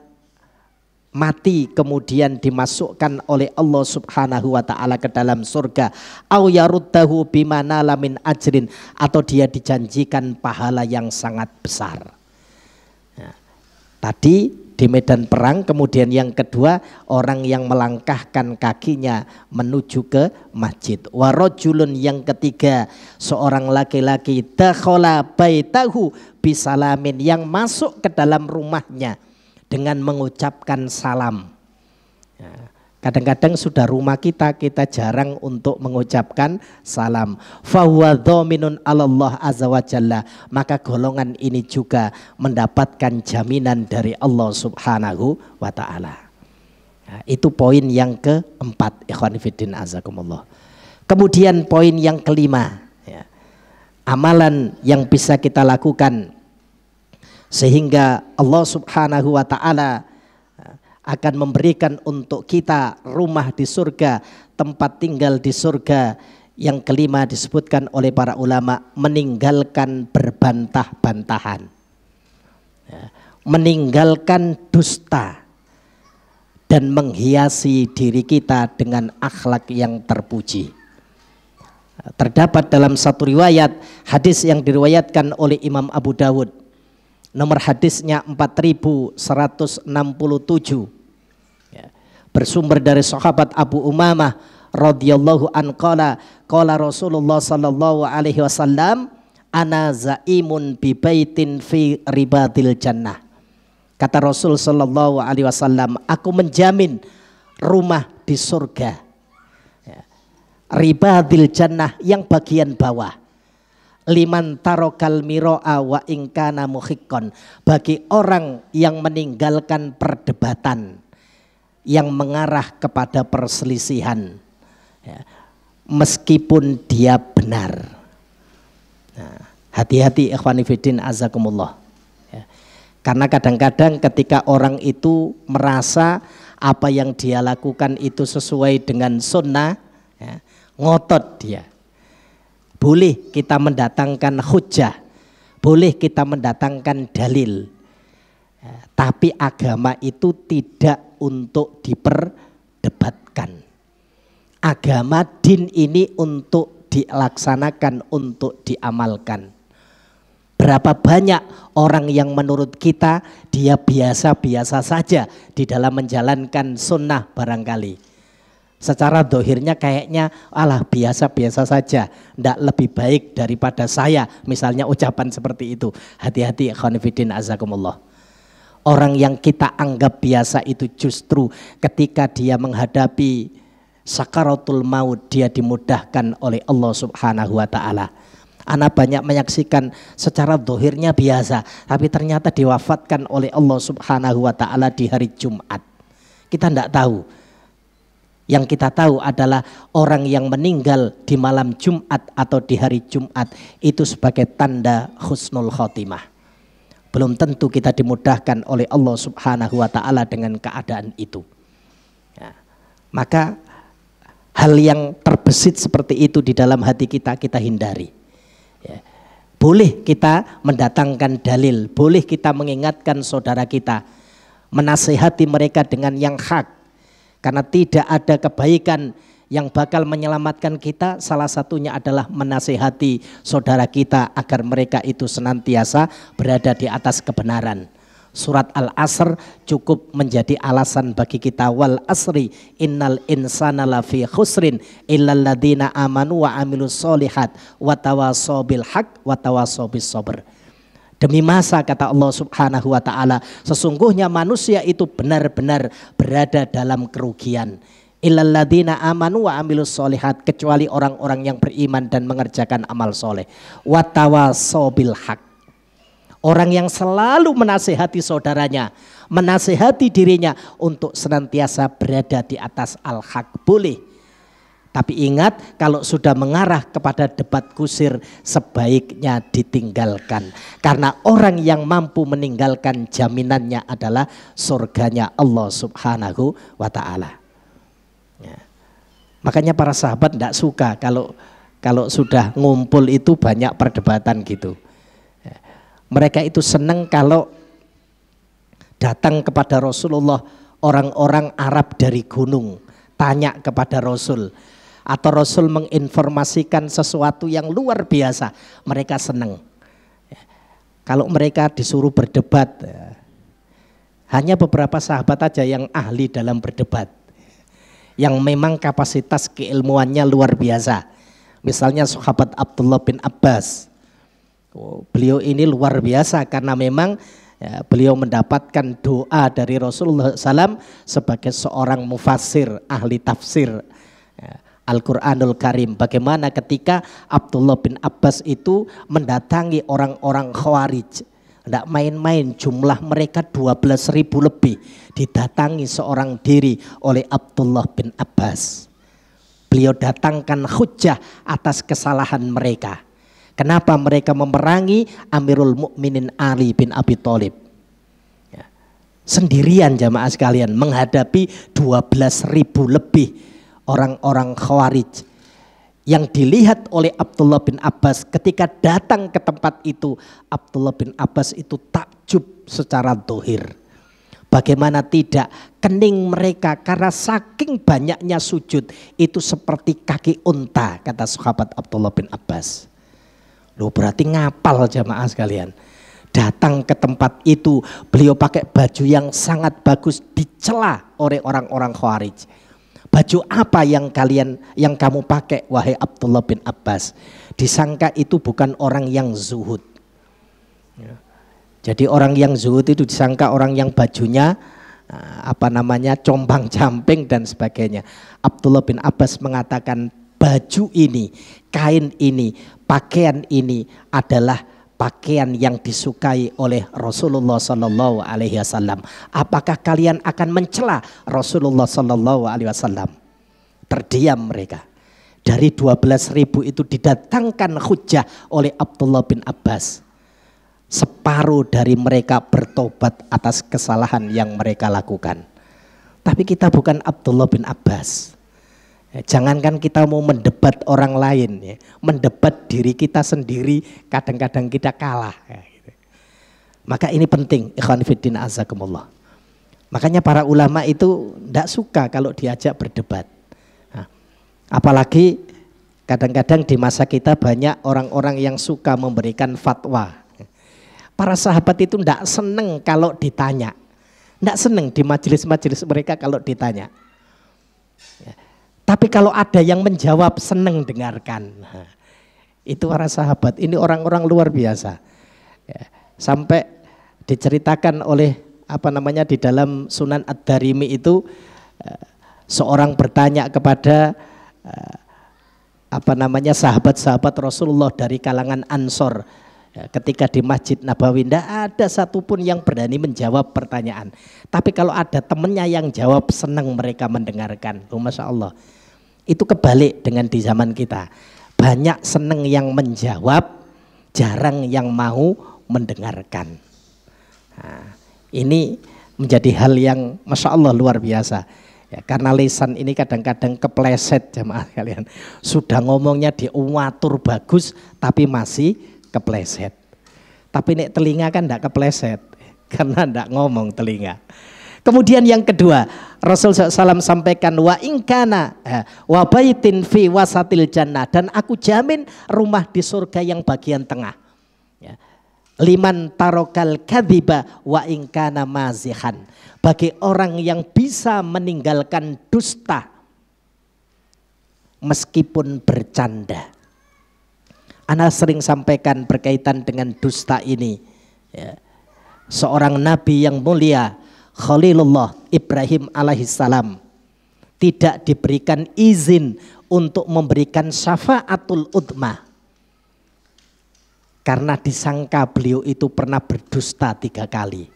mati kemudian dimasukkan oleh Allah subhanahu wa ta'ala ke dalam surga, au yaruddahu bimana lamin ajrin, atau dia dijanjikan pahala yang sangat besar. Ya. Tadi di medan perang, kemudian yang kedua orang yang melangkahkan kakinya menuju ke masjid. Warajulun yang ketiga, seorang laki-laki dakhala baitahu bisalamin, yang masuk ke dalam rumahnya dengan mengucapkan salam. Kadang-kadang sudah rumah kita jarang untuk mengucapkan salam. Fahuwa dhaminun alallah azza wa jalla, maka golongan ini juga mendapatkan jaminan dari Allah subhanahu wa ta'ala. Nah, itu poin yang keempat, ikhwan fillah azakumullah. Kemudian poin yang kelima, ya, amalan yang bisa kita lakukan sehingga Allah subhanahu wa ta'ala akan memberikan untuk kita rumah di surga, tempat tinggal di surga. Yang kelima disebutkan oleh para ulama, meninggalkan berbantah-bantahan, ya, meninggalkan dusta, dan menghiasi diri kita dengan akhlak yang terpuji. Terdapat dalam satu riwayat hadis yang diriwayatkan oleh Imam Abu Dawud, nomor hadisnya 4167, bersumber dari sahabat Abu Umamah radhiyallahu an qala Rasulullah sallallahu alaihi wasallam, ana zaimun bi baitin fi ribadil jannah. Kata Rasul sallallahu alaihi wasallam, aku menjamin rumah di surga, ribadil jannah, yang bagian bawah, liman tarokal miro'a wa ingkana muhikkon, bagi orang yang meninggalkan perdebatan yang mengarah kepada perselisihan, ya, meskipun dia benar. Nah, hati-hati ikhwan fillah azakumullah, ya. Karena kadang-kadang ketika orang itu merasa apa yang dia lakukan itu sesuai dengan sunnah, ya, ngotot dia. Boleh kita mendatangkan hujjah, boleh kita mendatangkan dalil, ya, tapi agama itu tidak untuk diperdebatkan. Agama, din ini untuk dilaksanakan, untuk diamalkan. Berapa banyak orang yang menurut kita dia biasa-biasa saja di dalam menjalankan sunnah barangkali. Secara dohirnya kayaknya alah biasa-biasa saja, tidak lebih baik daripada saya, misalnya ucapan seperti itu. Hati-hati ikhwan fillah azakumullah. Orang yang kita anggap biasa itu justru ketika dia menghadapi sakaratul maut, dia dimudahkan oleh Allah subhanahu wa ta'ala. Ana banyak menyaksikan secara dohirnya biasa, tapi ternyata diwafatkan oleh Allah subhanahu wa ta'ala di hari Jumat. Kita tidak tahu. Yang kita tahu adalah orang yang meninggal di malam Jumat atau di hari Jumat itu sebagai tanda husnul khotimah. Belum tentu kita dimudahkan oleh Allah subhanahu wa ta'ala dengan keadaan itu, ya. Maka hal yang terbesit seperti itu di dalam hati kita, kita hindari. Ya. Boleh kita mendatangkan dalil, boleh kita mengingatkan saudara kita, menasihati mereka dengan yang hak. Karena tidak ada kebaikan yang bakal menyelamatkan kita, salah satunya adalah menasihati saudara kita agar mereka itu senantiasa berada di atas kebenaran. Surat Al-Asr cukup menjadi alasan bagi kita. Wal asri innal insana lafi khusrin illal ladzina amanu wa amilus solihat wa tawassaw bil haq wa tawassaw bis sabr. Demi masa, kata Allah Subhanahu wa taala, sesungguhnya manusia itu benar-benar berada dalam kerugian. Illal ladzina amanu wa amilus solihat, kecuali orang-orang yang beriman dan mengerjakan amal soleh. Wa tawassaw bil haq, orang yang selalu menasihati saudaranya, menasihati dirinya untuk senantiasa berada di atas al-haq. Boleh. Tapi ingat, kalau sudah mengarah kepada debat kusir, sebaiknya ditinggalkan. Karena orang yang mampu meninggalkan, jaminannya adalah surganya Allah Subhanahu wa ta'ala. Ya. Makanya para sahabat tidak suka kalau sudah ngumpul itu banyak perdebatan gitu. Ya. Mereka itu senang kalau datang kepada Rasulullah orang-orang Arab dari gunung, tanya kepada Rasul. Atau Rasul menginformasikan sesuatu yang luar biasa, mereka senang. Kalau mereka disuruh berdebat, hanya beberapa sahabat aja yang ahli dalam berdebat, yang memang kapasitas keilmuannya luar biasa. Misalnya sahabat Abdullah bin Abbas, beliau ini luar biasa karena memang beliau mendapatkan doa dari Rasulullah SAW sebagai seorang mufassir, ahli tafsir Al-Quranul Karim. Bagaimana ketika Abdullah bin Abbas itu mendatangi orang-orang Khawarij, tidak main-main, jumlah mereka 12.000 lebih, didatangi seorang diri oleh Abdullah bin Abbas. Beliau datangkan hujjah atas kesalahan mereka. Kenapa mereka memerangi Amirul Mukminin Ali bin Abi Thalib? Sendirian jamaah sekalian menghadapi 12.000 lebih orang-orang Khawarij. Yang dilihat oleh Abdullah bin Abbas ketika datang ke tempat itu, Abdullah bin Abbas itu takjub secara dohir. Bagaimana tidak, kening mereka karena saking banyaknya sujud itu seperti kaki unta, kata sahabat Abdullah bin Abbas. Loh, berarti ngapal jamaah sekalian. Datang ke tempat itu, beliau pakai baju yang sangat bagus, dicela oleh orang-orang Khawarij. Baju apa yang kamu pakai wahai Abdullah bin Abbas? Disangka itu bukan orang yang zuhud. Jadi orang yang zuhud itu disangka orang yang bajunya compang-camping dan sebagainya. Abdullah bin Abbas mengatakan baju ini, kain ini, pakaian ini adalah pakaian yang disukai oleh Rasulullah Sallallahu Alaihi Wasallam. Apakah kalian akan mencela Rasulullah Sallallahu Alaihi Wasallam? Terdiam mereka. Dari 12.000 itu didatangkan hujjah oleh Abdullah bin Abbas. Separuh dari mereka bertobat atas kesalahan yang mereka lakukan. Tapi kita bukan Abdullah bin Abbas. Jangankan kita mau mendebat orang lain, ya, mendebat diri kita sendiri kadang-kadang kita kalah. Ya, gitu. Maka ini penting, ikhwan fiddin azakumullah. Makanya para ulama itu tidak suka kalau diajak berdebat. Nah, apalagi kadang-kadang di masa kita banyak orang-orang yang suka memberikan fatwa. Para sahabat itu tidak senang kalau ditanya, tidak senang di majelis-majelis mereka kalau ditanya. Ya. Tapi kalau ada yang menjawab senang dengarkan. Nah, itu para sahabat, ini orang-orang luar biasa. Ya, sampai diceritakan oleh di dalam Sunan Ad-Darimi itu seorang bertanya kepada sahabat-sahabat Rasulullah dari kalangan Ansor. Ya, ketika di Masjid Nabawi tidak ada satupun yang berani menjawab pertanyaan. Tapi kalau ada temannya yang jawab, senang mereka mendengarkan. Oh, Masya Allah. Itu kebalik dengan di zaman kita. Banyak senang yang menjawab, jarang yang mau mendengarkan. Nah, ini menjadi hal yang Masya Allah luar biasa. Ya, karena lisan ini kadang-kadang kepleset jemaah kalian. Sudah ngomongnya diatur bagus tapi masih kepleset. Tapi nek telinga kan enggak kepleset karena enggak ngomong telinga. Kemudian yang kedua, Rasul SAW sampaikan wa ingkana wa baitin fi wasatil jannah, dan aku jamin rumah di surga yang bagian tengah. Ya. Liman tarokal kadhiba wa ingkana mazihan, bagi orang yang bisa meninggalkan dusta meskipun bercanda. Ana sering sampaikan berkaitan dengan dusta ini. Ya. Seorang nabi yang mulia, Khalilullah Ibrahim alaihissalam, tidak diberikan izin untuk memberikan syafaatul udmah karena disangka beliau itu pernah berdusta 3 kali.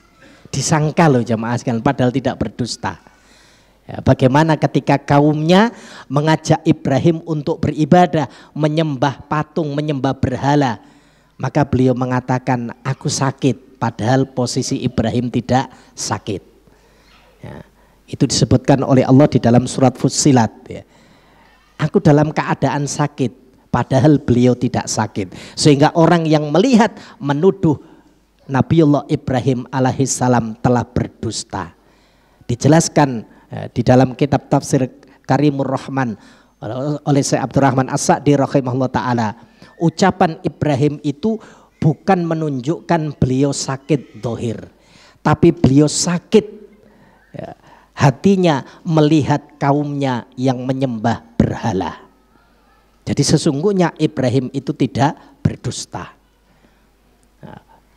Disangka loh jamaah sekalian, padahal tidak berdusta. Ya, bagaimana ketika kaumnya mengajak Ibrahim untuk beribadah, menyembah patung, menyembah berhala, maka beliau mengatakan aku sakit, padahal posisi Ibrahim tidak sakit. Ya, itu disebutkan oleh Allah di dalam surat Fussilat. Ya. Aku dalam keadaan sakit, padahal beliau tidak sakit. Sehingga orang yang melihat menuduh Nabiullah Ibrahim alaihissalam telah berdusta. Dijelaskan di dalam kitab tafsir Karimur Rahman oleh Syekh Abdurrahman As-Sa'di rahimahullah ta'ala, ucapan Ibrahim itu bukan menunjukkan beliau sakit dohir, tapi beliau sakit ya, hatinya melihat kaumnya yang menyembah berhala. Jadi sesungguhnya Ibrahim itu tidak berdusta.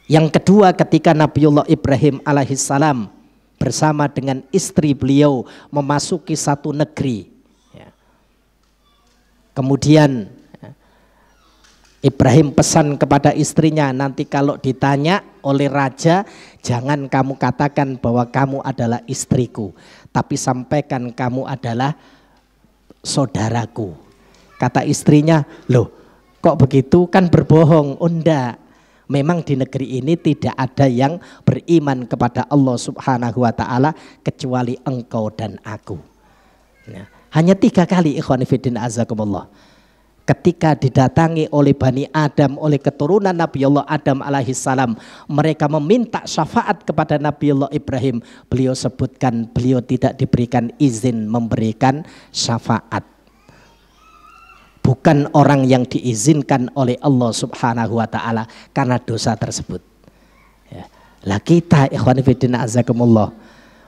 Yang kedua, ketika Nabiullah Ibrahim alaihissalam bersama dengan istri beliau memasuki satu negeri, ya. Kemudian Ibrahim pesan kepada istrinya, nanti kalau ditanya oleh raja, jangan kamu katakan bahwa kamu adalah istriku, tapi sampaikan kamu adalah saudaraku. Kata istrinya, loh kok begitu, kan berbohong. Oh enggak, memang di negeri ini tidak ada yang beriman kepada Allah Subhanahu wa ta'ala kecuali engkau dan aku. Nah, hanya 3 kali ikhwan fillah azakumullah. Ketika didatangi oleh Bani Adam, oleh keturunan Nabiullah Adam alaihissalam, mereka meminta syafaat kepada Nabiullah Ibrahim, beliau sebutkan beliau tidak diberikan izin memberikan syafaat. Bukan orang yang diizinkan oleh Allah Subhanahu wa ta'ala karena dosa tersebut. Ya. Lah kita ikhwan fillah azakumullah,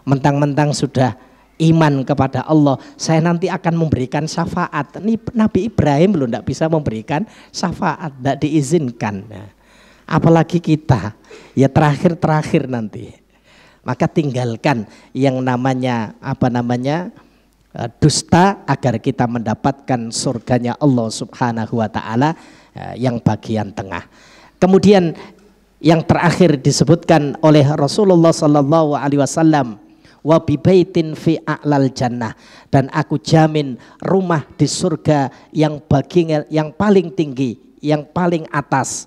mentang-mentang sudah iman kepada Allah, saya nanti akan memberikan syafaat. Ini Nabi Ibrahim loh tidak bisa memberikan syafaat, tidak diizinkan. Nah, apalagi kita, ya terakhir nanti. Maka tinggalkan yang namanya dusta agar kita mendapatkan surganya Allah Subhanahu wa ta'ala yang bagian tengah. Kemudian yang terakhir disebutkan oleh Rasulullah sallallahu alaihi wasallam, wa bi baitin fi a'lal jannah, dan aku jamin rumah di surga yang bagian yang paling tinggi, yang paling atas,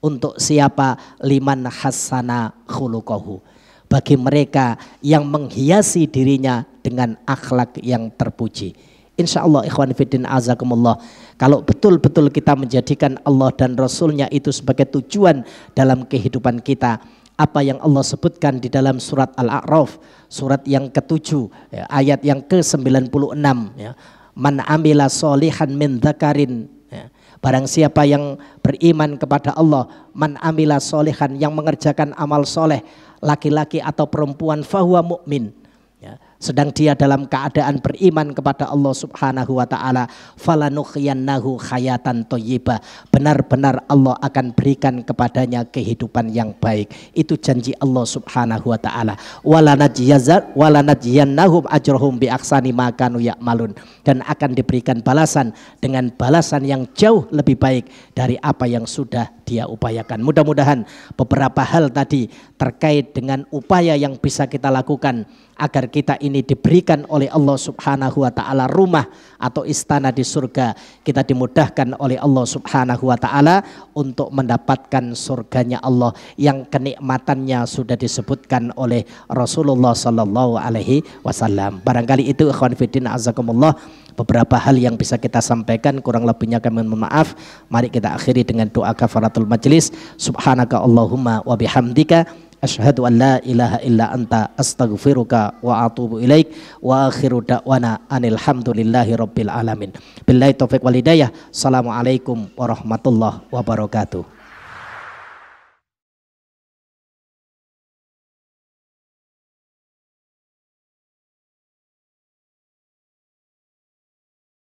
untuk siapa? Liman hassana khuluquhu, bagi mereka yang menghiasi dirinya dengan akhlak yang terpuji. Insya Allah ikhwan fiddin azakumullah, kalau betul-betul kita menjadikan Allah dan Rasulnya itu sebagai tujuan dalam kehidupan kita, apa yang Allah sebutkan di dalam surat Al-A'raf, surat yang ke-7, ya, ayat yang ke-96, ya. Man amila solihan min dzakarin, ya. Barang siapa yang beriman kepada Allah, man amila solihan, yang mengerjakan amal soleh, laki-laki atau perempuan, fahuwa mu'min, ya. Sedang dia dalam keadaan beriman kepada Allah Subhanahu wa ta'ala, falanukhyannahu khayatan thayyibah, benar-benar Allah akan berikan kepadanya kehidupan yang baik. Itu janji Allah Subhanahu wa ta'ala. Walanajiyannahum ajrahum bi ahsani ma kanu ya'malun, dan akan diberikan balasan dengan balasan yang jauh lebih baik dari apa yang sudah dia dia upayakan. Mudah-mudahan beberapa hal tadi terkait dengan upaya yang bisa kita lakukan agar kita ini diberikan oleh Allah Subhanahu wa taala rumah atau istana di surga, kita dimudahkan oleh Allah Subhanahu wa taala untuk mendapatkan surganya Allah yang kenikmatannya sudah disebutkan oleh Rasulullah sallallahu alaihi wasallam. Barangkali itu ikhwan fillah azakumullah beberapa hal yang bisa kita sampaikan, kurang lebihnya kami mohon maaf. Mari kita akhiri dengan doa kafaratul majlis. Subhanaka Allahumma wa bihamdika asyhadu an la ilaha illa anta astaghfiruka wa atubu ilaik wa akhiru da'wana anil hamdulillahi rabbil alamin. Billahi taufiq wal hidayah. Assalamualaikum warahmatullahi wabarakatuh.